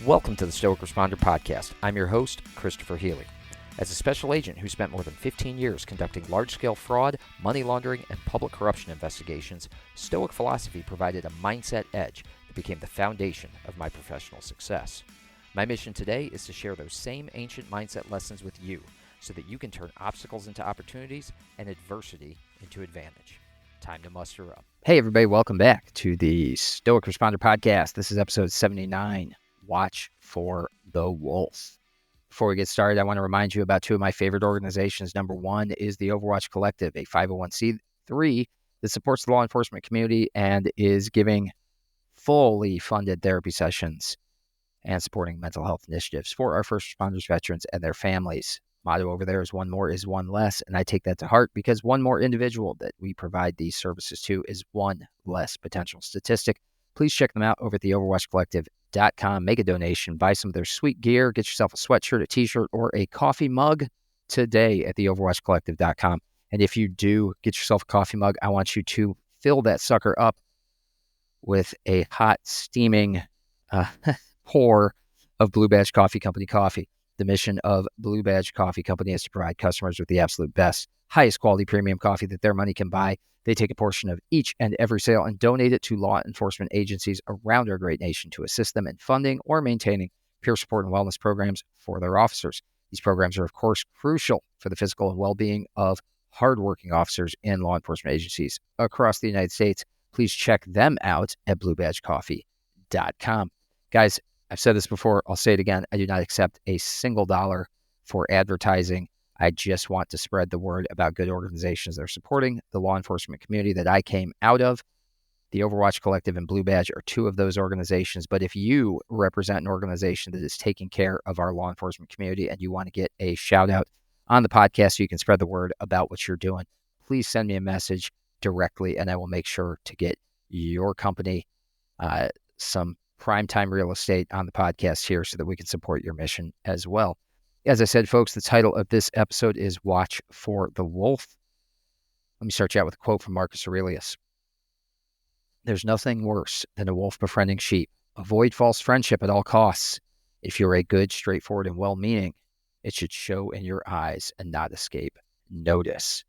Welcome to the Stoic Responder Podcast. I'm your host, Christopher Healy. As a special agent who spent more than 15 years conducting large-scale fraud, money laundering, and public corruption investigations, Stoic philosophy provided a mindset edge that became the foundation of my professional success. My mission today is to share those same ancient mindset lessons with you so that you can turn obstacles into opportunities and adversity into advantage. Time to muster up. Hey everybody, welcome back to the Stoic Responder Podcast. This is episode 79. Watch for the wolf. Before we get started, I want to remind you about two of my favorite organizations. Number one is the Overwatch Collective, a 501c3 that supports the law enforcement community and is giving fully funded therapy sessions and supporting mental health initiatives for our first responders, veterans, and their families. Motto over there is one more is one less, and I take that to heart because one more individual that we provide these services to is one less potential statistic. Please check them out over at the overwatchcollective.com. Make a donation, buy some of their sweet gear, get yourself a sweatshirt, a t-shirt, or a coffee mug today at the overwatchcollective.com. And if you do get yourself a coffee mug, I want you to fill that sucker up with a hot, steaming pour of Blue Badge Coffee Company coffee. The mission of Blue Badge Coffee Company is to provide customers with the absolute best, highest quality premium coffee that their money can buy. They take a portion of each and every sale and donate it to law enforcement agencies around our great nation to assist them in funding or maintaining peer support and wellness programs for their officers. These programs are, of course, crucial for the physical and well-being of hardworking officers in law enforcement agencies across the United States. Please check them out at bluebadgecoffee.com. Guys, I've said this before. I'll say it again. I do not accept a single dollar for advertising. I just want to spread the word about good organizations that are supporting the law enforcement community that I came out of. The Overwatch Collective and Blue Badge are two of those organizations. But if you represent an organization that is taking care of our law enforcement community and you want to get a shout out on the podcast so you can spread the word about what you're doing, please send me a message directly and I will make sure to get your company some primetime real estate on the podcast here so that we can support your mission as well. As I said, folks, the title of this episode is Watch for the Wolf. Let me start you out with a quote from Marcus Aurelius. There's nothing worse than a wolf befriending sheep. Avoid false friendship at all costs. If you're a good, straightforward, and well-meaning, it should show in your eyes and not escape notice.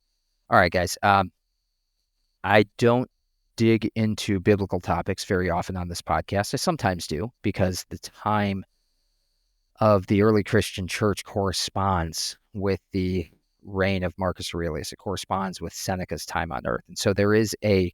All right, guys. I don't dig into biblical topics very often on this podcast. I sometimes do because the time of the early Christian church corresponds with the reign of Marcus Aurelius. It corresponds with Seneca's time on earth. And so there is a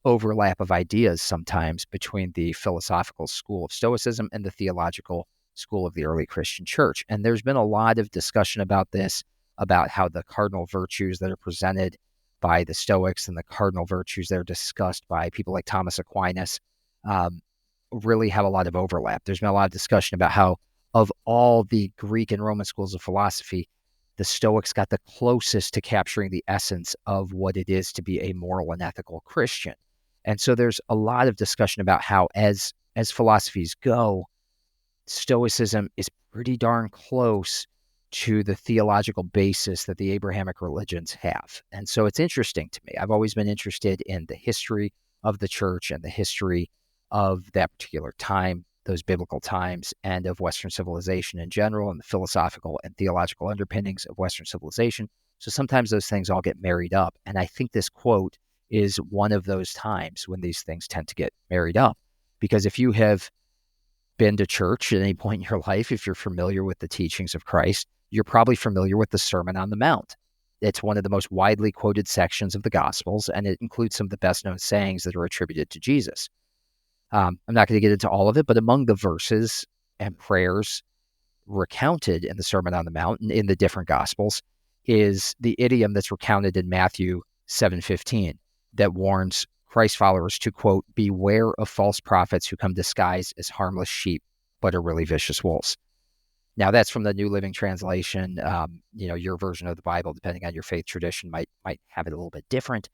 overlap of ideas sometimes between the philosophical school of Stoicism and the theological school of the early Christian church. And there's been a lot of discussion about this, about how the cardinal virtues that are presented by the Stoics and the cardinal virtues that are discussed by people like Thomas Aquinas really have a lot of overlap. There's been a lot of discussion about how of all the Greek and Roman schools of philosophy, the Stoics got the closest to capturing the essence of what it is to be a moral and ethical Christian. And so there's a lot of discussion about how as philosophies go, Stoicism is pretty darn close to the theological basis that the Abrahamic religions have. And so it's interesting to me. I've always been interested in the history of the church and the history of that particular time, those biblical times, and of Western civilization in general, and the philosophical and theological underpinnings of Western civilization. So sometimes those things all get married up. And I think this quote is one of those times when these things tend to get married up. Because if you have been to church at any point in your life, if you're familiar with the teachings of Christ, you're probably familiar with the Sermon on the Mount. It's one of the most widely quoted sections of the Gospels, and it includes some of the best-known sayings that are attributed to Jesus. I'm not going to get into all of it, but among the verses and prayers recounted in the Sermon on the Mount and in the different Gospels is the idiom that's recounted in Matthew 7:15 that warns Christ followers to, quote, beware of false prophets who come disguised as harmless sheep, but are really vicious wolves. Now, that's from the New Living Translation. Your version of the Bible, depending on your faith tradition, might have it a little bit different.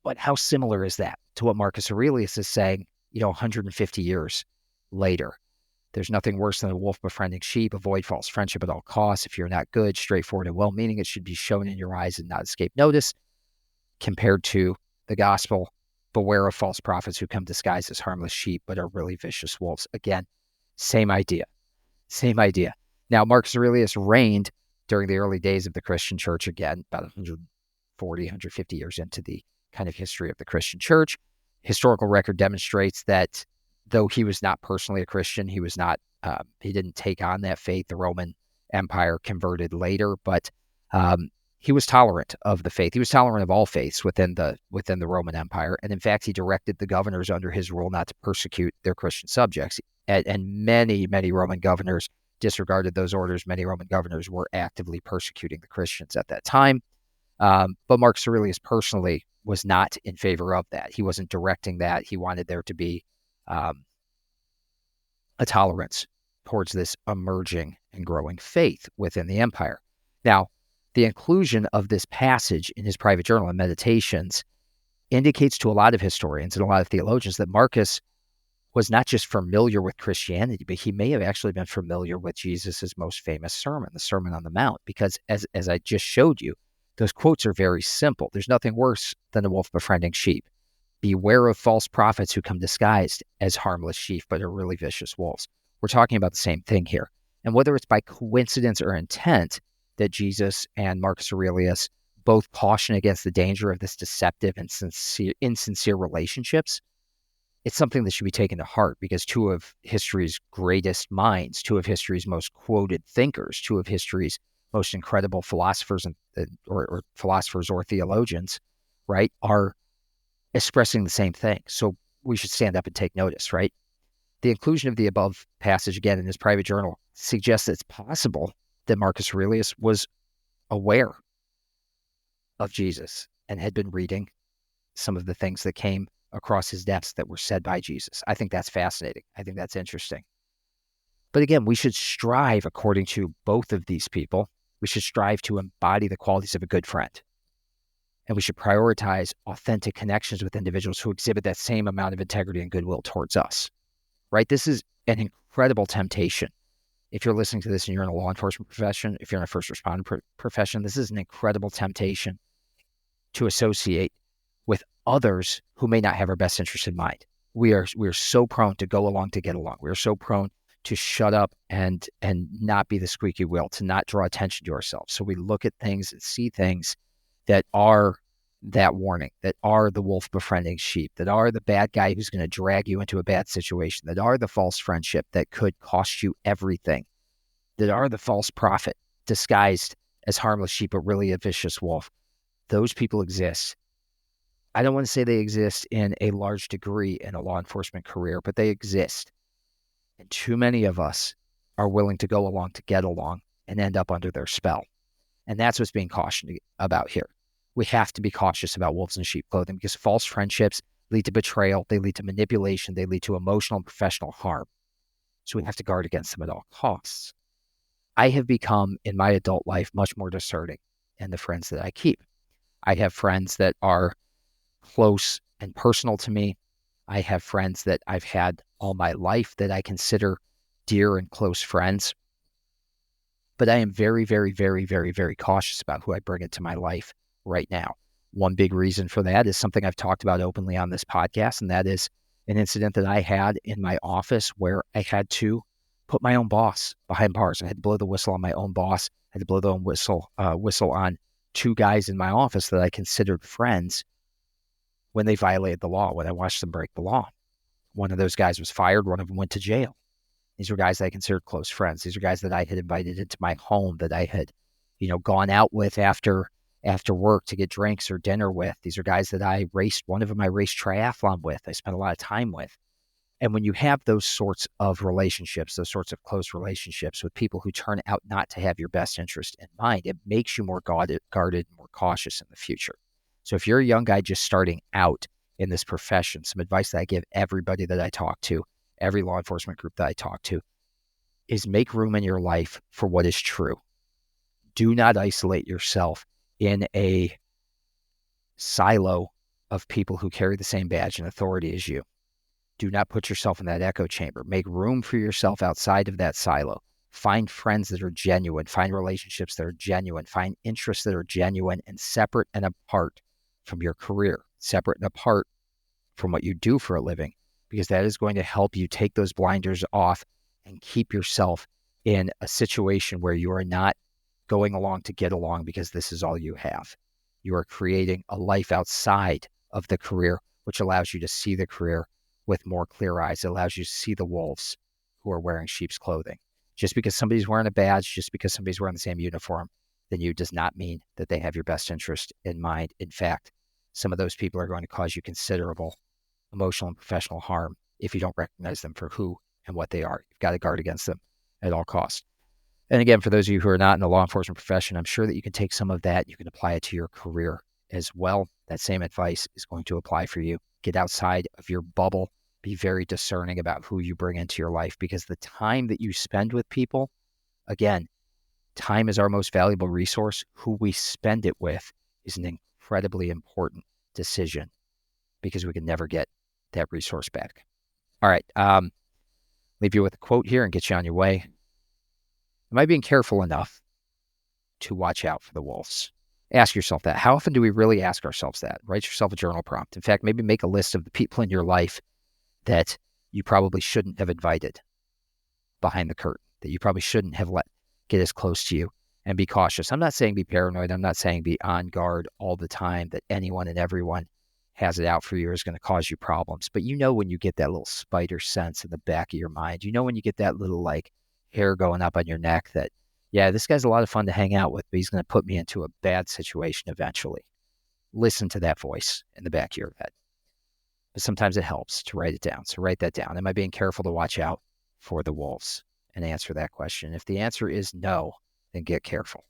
But how similar is that to what Marcus Aurelius is saying, 150 years later? There's nothing worse than a wolf befriending sheep. Avoid false friendship at all costs. If you're not good, straightforward, and well-meaning, it should be shown in your eyes and not escape notice. Compared to the gospel, beware of false prophets who come disguised as harmless sheep, but are really vicious wolves. Again, Same idea. Same idea. Now, Marcus Aurelius reigned during the early days of the Christian church, again, about 140, 150 years into the kind of history of the Christian church. Historical record demonstrates that though he was not personally a Christian, he was not, he didn't take on that faith. The Roman Empire converted later, but he was tolerant of the faith. He was tolerant of all faiths within the Roman Empire. And in fact, he directed the governors under his rule not to persecute their Christian subjects. And many, many Roman governors disregarded those orders. Many Roman governors were actively persecuting the Christians at that time. But Marcus Aurelius personally was not in favor of that. He wasn't directing that. He wanted there to be a tolerance towards this emerging and growing faith within the empire. Now, the inclusion of this passage in his private journal and meditations indicates to a lot of historians and a lot of theologians that Marcus was not just familiar with Christianity, but he may have actually been familiar with Jesus's most famous sermon, the Sermon on the Mount, because as I just showed you, those quotes are very simple. There's nothing worse than a wolf befriending sheep. Beware of false prophets who come disguised as harmless sheep, but are really vicious wolves. We're talking about the same thing here. And whether it's by coincidence or intent that Jesus and Marcus Aurelius both caution against the danger of this deceptive and insincere relationships, it's something that should be taken to heart, because two of history's greatest minds, two of history's most quoted thinkers, two of history's most incredible philosophers or philosophers or theologians, right, are expressing the same thing. So we should stand up and take notice, right? The inclusion of the above passage again in his private journal suggests that it's possible that Marcus Aurelius was aware of Jesus and had been reading some of the things that came across his desk that were said by Jesus. I think that's fascinating. I think that's interesting. But again, we should strive, according to both of these people, we should strive to embody the qualities of a good friend. And we should prioritize authentic connections with individuals who exhibit that same amount of integrity and goodwill towards us, right? This is an incredible temptation. If you're listening to this and you're in a law enforcement profession, if you're in a first responder profession, this is an incredible temptation to associate with others who may not have our best interest in mind. We are so prone to go along to get along. We are so prone to shut up and not be the squeaky wheel, to not draw attention to ourselves. So we look at things and see things that are that warning, that are the wolf befriending sheep, that are the bad guy who's going to drag you into a bad situation, that are the false friendship that could cost you everything, that are the false prophet disguised as harmless sheep, but really a vicious wolf. Those people exist. I don't want to say they exist in a large degree in a law enforcement career, but they exist. And too many of us are willing to go along to get along and end up under their spell. And that's what's being cautioned about here. We have to be cautious about wolves in sheep clothing, because false friendships lead to betrayal, they lead to manipulation, they lead to emotional and professional harm. So we have to guard against them at all costs. I have become, in my adult life, much more discerning in the friends that I keep. I have friends that are close and personal to me. I have friends that I've had all my life that I consider dear and close friends. But I am very, very, very, very, very cautious about who I bring into my life right now. One big reason for that is something I've talked about openly on this podcast, and that is an incident that I had in my office where I had to put my own boss behind bars. I had to blow the whistle on my own boss. I had to blow the whistle on two guys in my office that I considered friends when they violated the law, when I watched them break the law. One of those guys was fired. One of them went to jail. These were guys that I considered close friends. These are guys that I had invited into my home, that I had, gone out with after work to get drinks or dinner with. These are guys that I raced. One of them I raced triathlon with. I spent a lot of time with. And when you have those sorts of relationships, those sorts of close relationships with people who turn out not to have your best interest in mind, it makes you more guarded, more cautious in the future. So if you're a young guy just starting out in this profession, some advice that I give everybody that I talk to, every law enforcement group that I talk to, is make room in your life for what is true. Do not isolate yourself in a silo of people who carry the same badge and authority as you. Do not put yourself in that echo chamber. Make room for yourself outside of that silo. Find friends that are genuine. Find relationships that are genuine. Find interests that are genuine and separate and apart from your career, separate and apart from what you do for a living, because that is going to help you take those blinders off and keep yourself in a situation where you are not going along to get along because this is all you have. You are creating a life outside of the career, which allows you to see the career with more clear eyes. It allows you to see the wolves who are wearing sheep's clothing. Just because somebody's wearing a badge, just because somebody's wearing the same uniform, then you does not mean that they have your best interest in mind. In fact, some of those people are going to cause you considerable emotional and professional harm if you don't recognize them for who and what they are. You've got to guard against them at all costs. And again, for those of you who are not in the law enforcement profession, I'm sure that you can take some of that, you can apply it to your career as well. That same advice is going to apply for you. Get outside of your bubble. Be very discerning about who you bring into your life, because the time that you spend with people, again, time is our most valuable resource. Who we spend it with is an incredibly important decision, because we can never get that resource back. All right. Leave you with a quote here and get you on your way. Am I being careful enough to watch out for the wolves? Ask yourself that. How often do we really ask ourselves that? Write yourself a journal prompt. In fact, maybe make a list of the people in your life that you probably shouldn't have invited behind the curtain, that you probably shouldn't have let get as close to you, and be cautious. I'm not saying be paranoid. I'm not saying be on guard all the time, that anyone and everyone has it out for you or is going to cause you problems. But you know when you get that little spider sense in the back of your mind, you know when you get that little like hair going up on your neck that, yeah, this guy's a lot of fun to hang out with, but he's going to put me into a bad situation eventually. Listen to that voice in the back of your head. But sometimes it helps to write it down. So write that down. Am I being careful to watch out for the wolves? And answer that question. If the answer is no, then get careful.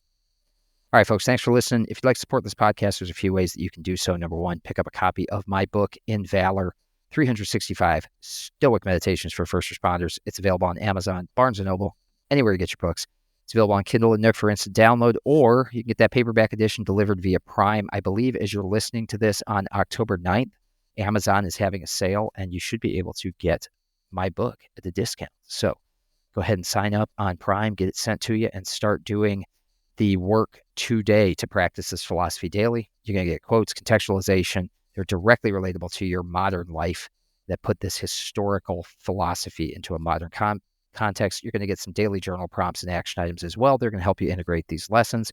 All right, folks, thanks for listening. If you'd like to support this podcast, there's a few ways that you can do so. Number one, pick up a copy of my book, In Valor, 365 Stoic Meditations for First Responders. It's available on Amazon, Barnes & Noble, anywhere you get your books. It's available on Kindle and Nook for instant download, or you can get that paperback edition delivered via Prime. I believe as you're listening to this on October 9th, Amazon is having a sale, and you should be able to get my book at a discount. So go ahead and sign up on Prime, get it sent to you, and start doing the work today to practice this philosophy daily. You're going to get quotes, contextualization. They're directly relatable to your modern life that put this historical philosophy into a modern context. You're going to get some daily journal prompts and action items as well. They're going to help you integrate these lessons.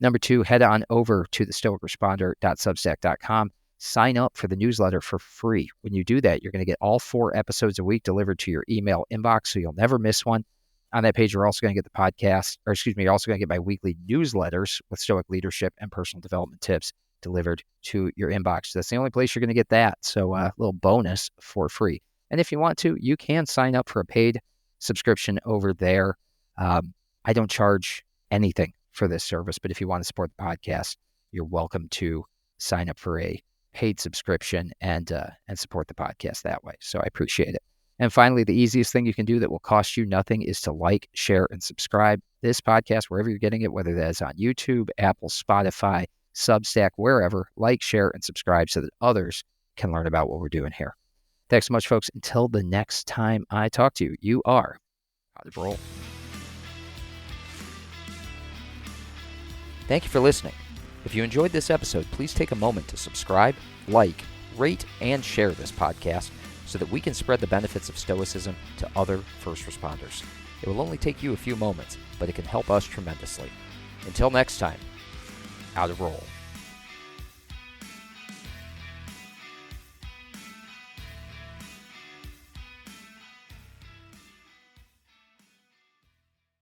Number two, head on over to the stoicresponder.substack.com. Sign up for the newsletter for free. When you do that, you're going to get all 4 episodes a week delivered to your email inbox, so you'll never miss one. On that page, you're also going to get the podcast, you're also going to get my weekly newsletters with Stoic leadership and personal development tips delivered to your inbox. So that's the only place you're going to get that. So a little bonus for free. And if you want to, you can sign up for a paid subscription over there. I don't charge anything for this service, but if you want to support the podcast, you're welcome to sign up for a paid subscription and support the podcast that way. So I appreciate it. And finally, the easiest thing you can do that will cost you nothing is to like, share, and subscribe this podcast wherever you're getting it, whether that's on YouTube, Apple, Spotify, Substack, wherever. Like, share, and subscribe so that others can learn about what we're doing here. Thanks so much, folks. Until the next time I talk to you, you are out of roll. Thank you for listening. If you enjoyed this episode, please take a moment to subscribe, like, rate, and share this podcast so that we can spread the benefits of Stoicism to other first responders. It will only take you a few moments, but it can help us tremendously. Until next time, out of roll.